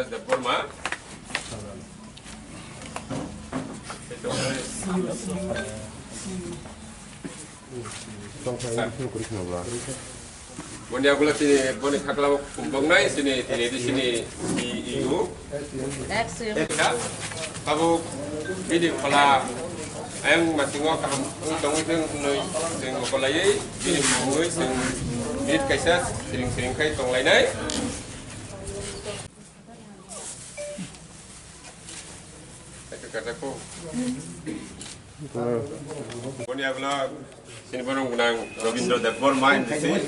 Debbarma. Bunda gula sini, bunda kaklau kumbang sini, di sini di EU. Kamu ini kepala ayam masih ngok kamu tunggu tunggu kepala ini mui ini kaisar sering kai tong lainai. Kataku. Bunda gula sini Borom gunang Rwlaiui Debbarma di sini.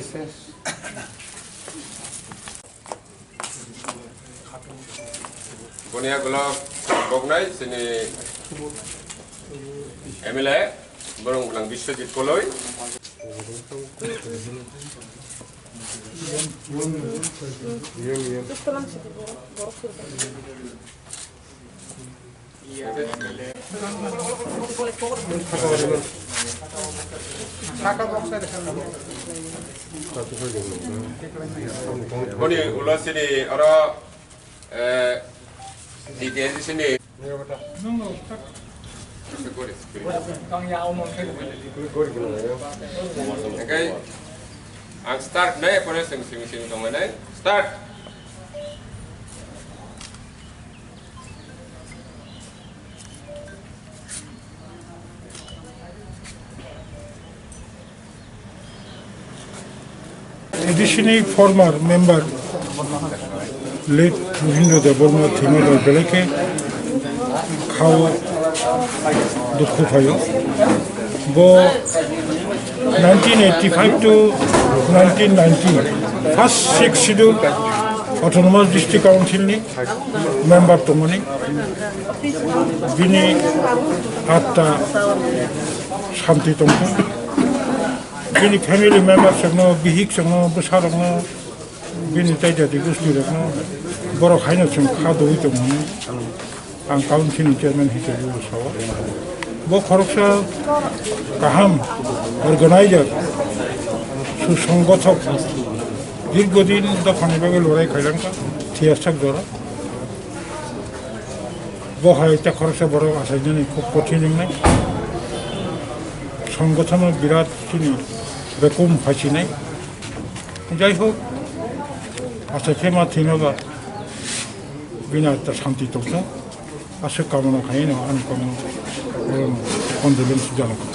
Bunda gula kognai sini MLA Borom gunang Biswajit Koloi. Koni ulas ini orang TTAADC ini. Okay, ang start na eh, pwede sing tong na start. Additionally, former member late Rahindra Debbarma Thimada Beleke Khao Dukhu Phayo. Bo 1985 to 1990 first 6 schedule Autonomous District Council ni member tomoni bini atta shanti tomko bini family members sangno bihik sangno besarangno bini taida digusti rangno boro khaina chung khado wi tomoni ang council chairman hisabe sawa bo khoroksa kaham organizer সুসংগঠক দীর্ঘদিন দফানিভাবে লড়াই খাইলাম থিয়াসাক ধরা বহাইটা খরচা বড় আসার জন্য খুব কঠিন নাই সংগঠনের বিরাট চিনি বেকুম ফাঁসি নাই যাই হোক আচ্ছা ফেমা থিনবা বিনা একটা শান্তি তথ্য আসে কামনা খাই না আমি কামনা কন্ডোলেন্স জানাবো